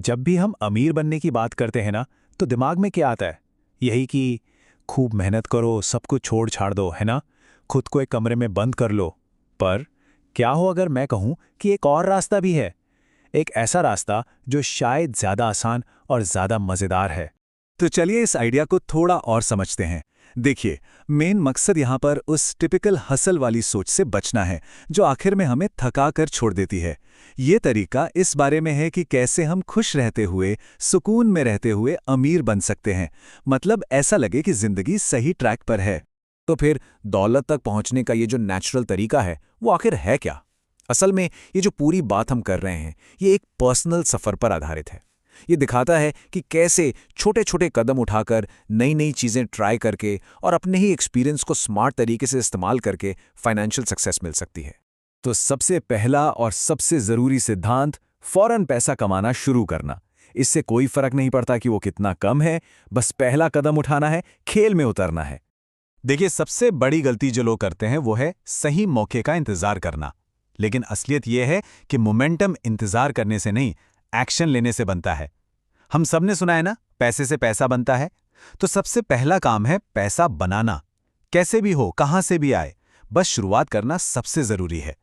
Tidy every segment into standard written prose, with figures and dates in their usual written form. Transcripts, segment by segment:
जब भी हम अमीर बनने की बात करते हैं ना, तो दिमाग में क्या आता है? यही कि खूब मेहनत करो, सब कुछ छोड़ छाड़ दो, है ना? खुद को एक कमरे में बंद कर लो। पर क्या हो अगर मैं कहूं कि एक और रास्ता भी है? एक ऐसा रास्ता जो शायद ज्यादा आसान और ज्यादा मजेदार है। तो चलिए इस आइडिया को थोड़ा और समझते हैं। देखिए, मेन मकसद यहाँ पर उस टिपिकल हसल वाली सोच से बचना है जो आखिर में हमें थका कर छोड़ देती है। ये तरीका इस बारे में है कि कैसे हम खुश रहते हुए, सुकून में रहते हुए अमीर बन सकते हैं। मतलब ऐसा लगे कि जिंदगी सही ट्रैक पर है। तो फिर दौलत तक पहुंचने का ये जो नेचुरल तरीका है वो आखिर है क्या? असल में ये जो पूरी बात हम कर रहे हैं ये एक पर्सनल सफर पर आधारित है। ये दिखाता है कि कैसे छोटे छोटे कदम उठाकर नई नई चीजें ट्राई करके और अपने ही एक्सपीरियंस को स्मार्ट तरीके से इस्तेमाल करके फाइनेंशियल सक्सेस मिल सकती है। तो सबसे पहला और सबसे जरूरी सिद्धांत, फौरन पैसा कमाना शुरू करना। इससे कोई फर्क नहीं पड़ता कि वो कितना कम है, बस पहला कदम उठाना है, खेल में उतरना है। देखिए, सबसे बड़ी गलती जो लोग करते हैं वो है सही मौके का इंतजार करना। लेकिन असलियत यह है कि मोमेंटम इंतजार करने से नहीं, एक्शन लेने से बनता है। हम सबने सुना है ना, पैसे से पैसा बनता है। तो सबसे पहला काम है पैसा बनाना। कैसे भी हो, कहां से भी आए, बस शुरुआत करना सबसे जरूरी है।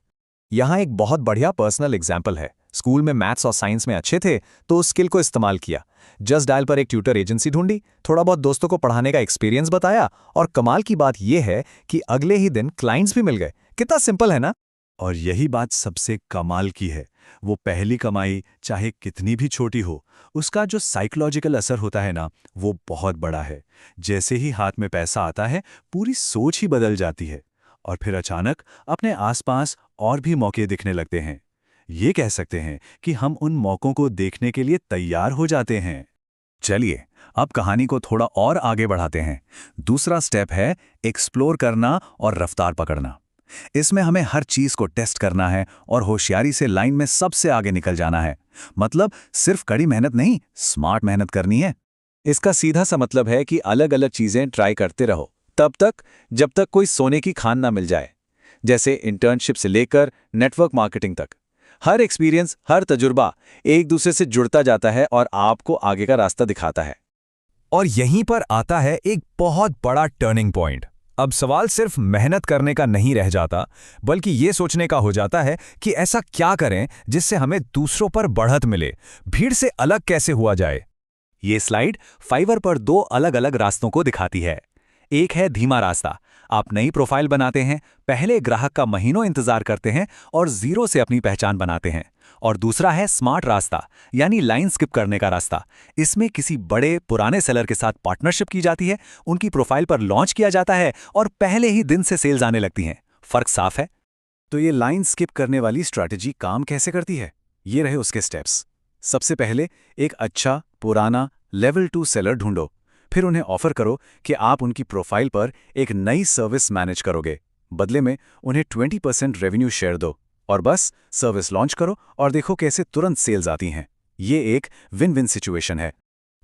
यहाँ एक बहुत बढ़िया पर्सनल एग्जाम्पल है। स्कूल में मैथ्स और साइंस में अच्छे थे तो उस स्किल को इस्तेमाल किया। जस्ट डायल पर एक ट्यूटर एजेंसी ढूंढी, थोड़ा बहुत दोस्तों को पढ़ाने का एक्सपीरियंस बताया और कमाल की बात यह है कि अगले ही दिन क्लाइंट्स भी मिल गए। कितना सिंपल है ना? और यही बात सबसे कमाल की है। वो पहली कमाई चाहे कितनी भी छोटी हो, उसका जो साइकोलॉजिकल असर होता है ना, वो बहुत बड़ा है। जैसे ही हाथ में पैसा आता है, पूरी सोच ही बदल जाती है। और फिर अचानक अपने आसपास और भी मौके दिखने लगते हैं। ये कह सकते हैं कि हम उन मौकों को देखने के लिए तैयार हो जाते हैं। चलिए, अब कहानी को थोड़ा और आगे बढ़ाते हैं। दूसरा स्टेप है एक्सप्लोर करना और रफ्तार पकड़ना। इसमें हमें हर चीज को टेस्ट करना है और होशियारी से लाइन में सबसे आगे निकल जाना है। मतलब सिर्फ कड़ी मेहनत नहीं, स्मार्ट मेहनत करनी है। इसका सीधा सा मतलब है कि अलग अलग चीजें ट्राई करते रहो तब तक जब तक कोई सोने की खान ना मिल जाए। जैसे इंटर्नशिप से लेकर नेटवर्क मार्केटिंग तक, हर एक्सपीरियंस, हर तजुर्बा एक दूसरे से जुड़ता जाता है और आपको आगे का रास्ता दिखाता है। और यहीं पर आता है एक बहुत बड़ा टर्निंग पॉइंट। अब सवाल सिर्फ मेहनत करने का नहीं रह जाता, बल्कि ये सोचने का हो जाता है कि ऐसा क्या करें जिससे हमें दूसरों पर बढ़त मिले, भीड़ से अलग कैसे हुआ जाए। ये स्लाइड फाइवर पर दो अलग अलग रास्तों को दिखाती है। एक है धीमा रास्ता। आप नई प्रोफाइल बनाते हैं, पहले ग्राहक का महीनों इंतजार करते हैं और जीरो से अपनी पहचान बनाते हैं। और दूसरा है स्मार्ट रास्ता, यानी लाइन स्किप करने का रास्ता। इसमें किसी बड़े पुराने सेलर के साथ पार्टनरशिप की जाती है, उनकी प्रोफाइल पर लॉन्च किया जाता है और पहले ही दिन से सेल्स आने लगती हैं। फर्क साफ है। तो ये लाइन स्किप करने वाली स्ट्रैटेजी काम कैसे करती है? ये रहे उसके स्टेप्स। सबसे पहले एक अच्छा पुराना लेवल 2 सेलर ढूंढो। फिर उन्हें ऑफर करो कि आप उनकी प्रोफाइल पर एक नई सर्विस मैनेज करोगे। बदले में उन्हें 20% रेवेन्यू शेयर दो और बस सर्विस लॉन्च करो और देखो कैसे तुरंत सेल्स आती हैं। ये एक विन विन सिचुएशन है।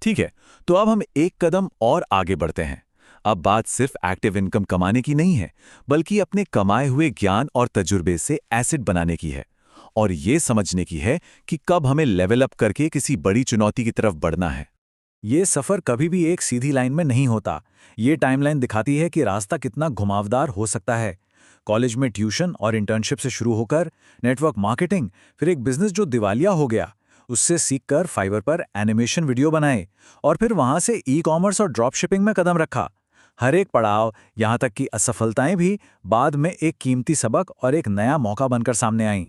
ठीक है, तो अब हम एक कदम और आगे बढ़ते हैं। अब बात सिर्फ एक्टिव इनकम कमाने की नहीं है, बल्कि अपने कमाए हुए ज्ञान और तजुर्बे से एसेट बनाने की है। और ये समझने की है कि कब हमें लेवल अप करके किसी बड़ी चुनौती की तरफ बढ़ना है। ये सफर कभी भी एक सीधी लाइन में नहीं होता। ये टाइमलाइन दिखाती है कि रास्ता कितना घुमावदार हो सकता है। कॉलेज में ट्यूशन और इंटर्नशिप से शुरू होकर नेटवर्क मार्केटिंग, फिर एक बिजनेस जो दिवालिया हो गया, उससे सीखकर फाइवर पर एनिमेशन वीडियो बनाए और फिर वहां से ई कॉमर्स और ड्रॉप शिपिंग में कदम रखा। हर एक पड़ाव, यहां तक कि असफलताएं भी बाद में एक कीमती सबक और एक नया मौका बनकर सामने आईं।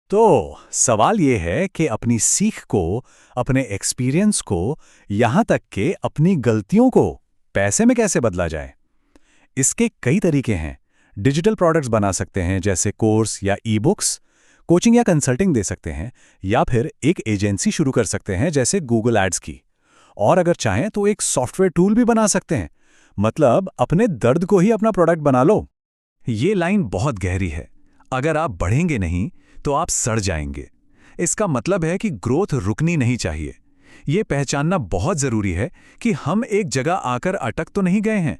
तो सवाल ये है कि अपनी सीख को, अपने एक्सपीरियंस को, यहां तक कि अपनी गलतियों को पैसे में कैसे बदला जाए। इसके कई तरीके हैं। डिजिटल प्रोडक्ट्स बना सकते हैं, जैसे कोर्स या ई बुक्स, कोचिंग या कंसल्टिंग दे सकते हैं, या फिर एक एजेंसी शुरू कर सकते हैं जैसे गूगल एड्स की। और अगर चाहें तो एक सॉफ्टवेयर टूल भी बना सकते हैं। मतलब अपने दर्द को ही अपना प्रोडक्ट बना लो। ये लाइन बहुत गहरी है। अगर आप बढ़ेंगे नहीं तो आप सड़ जाएंगे। इसका मतलब है कि ग्रोथ रुकनी नहीं चाहिए। ये पहचानना बहुत जरूरी है कि हम एक जगह आकर अटक तो नहीं गए हैं।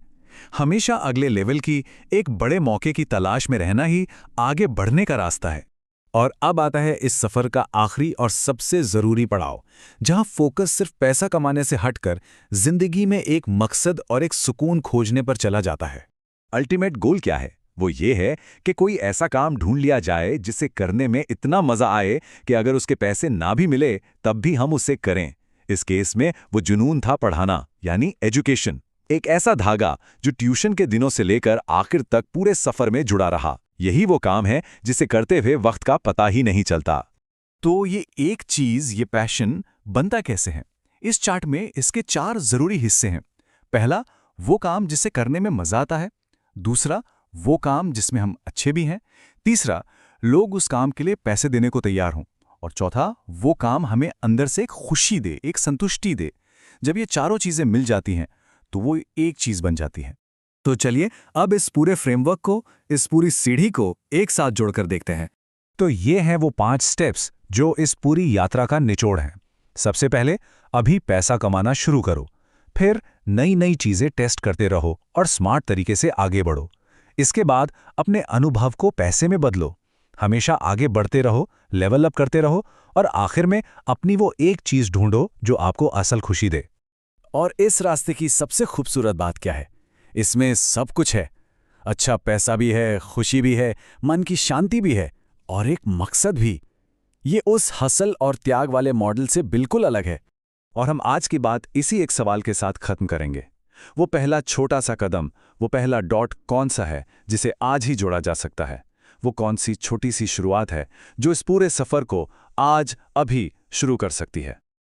हमेशा अगले लेवल की, एक बड़े मौके की तलाश में रहना ही आगे बढ़ने का रास्ता है। और अब आता है इस सफर का आखिरी और सबसे जरूरी पड़ाव, जहां फोकस सिर्फ पैसा कमाने से हटकर जिंदगी में एक मकसद और एक सुकून खोजने पर चला जाता है। अल्टीमेट गोल क्या है? वो ये है कि कोई ऐसा काम ढूंढ लिया जाए जिसे करने में इतना मजा आए कि अगर उसके पैसे ना भी मिले तब भी हम उसे करें। इस केस में वो जुनून था पढ़ाना, यानी एजुकेशन। एक ऐसा धागा जो ट्यूशन के दिनों से लेकर आखिर तक पूरे सफर में जुड़ा रहा। यही वो काम है जिसे करते हुए वक्त का पता ही नहीं चलता। तो ये एक चीज, ये पैशन बनता कैसे है? इस चार्ट में इसके 4 जरूरी हिस्से हैं। पहला, वो काम जिसे करने में मजा आता है। दूसरा, वो काम जिसमें हम अच्छे भी हैं। तीसरा, लोग उस काम के लिए पैसे देने को तैयार हों। और चौथा, वो काम हमें अंदर से एक खुशी दे, एक संतुष्टि दे। जब ये चारों चीजें मिल जाती हैं तो वो एक चीज बन जाती है। तो चलिए अब इस पूरे फ्रेमवर्क को, इस पूरी सीढ़ी को एक साथ जोड़कर देखते हैं। तो ये हैं वो 5 स्टेप्स जो इस पूरी यात्रा का निचोड़ हैं। सबसे पहले अभी पैसा कमाना शुरू करो, फिर नई नई चीजें टेस्ट करते रहो और स्मार्ट तरीके से आगे बढ़ो। इसके बाद अपने अनुभव को पैसे में बदलो, हमेशा आगे बढ़ते रहो, लेवल अप करते रहो और आखिर में अपनी वो एक चीज ढूंढो जो आपको असल खुशी दे। और इस रास्ते की सबसे खूबसूरत बात क्या है? इसमें सब कुछ है। अच्छा पैसा भी है, खुशी भी है, मन की शांति भी है और एक मकसद भी। ये उस हसल और त्याग वाले मॉडल से बिल्कुल अलग है। और हम आज की बात इसी एक सवाल के साथ खत्म करेंगे। वो पहला छोटा सा कदम, वो पहला डॉट कौन सा है जिसे आज ही जोड़ा जा सकता है? वो कौन सी छोटी सी शुरुआत है जो इस पूरे सफर को आज अभी शुरू कर सकती है?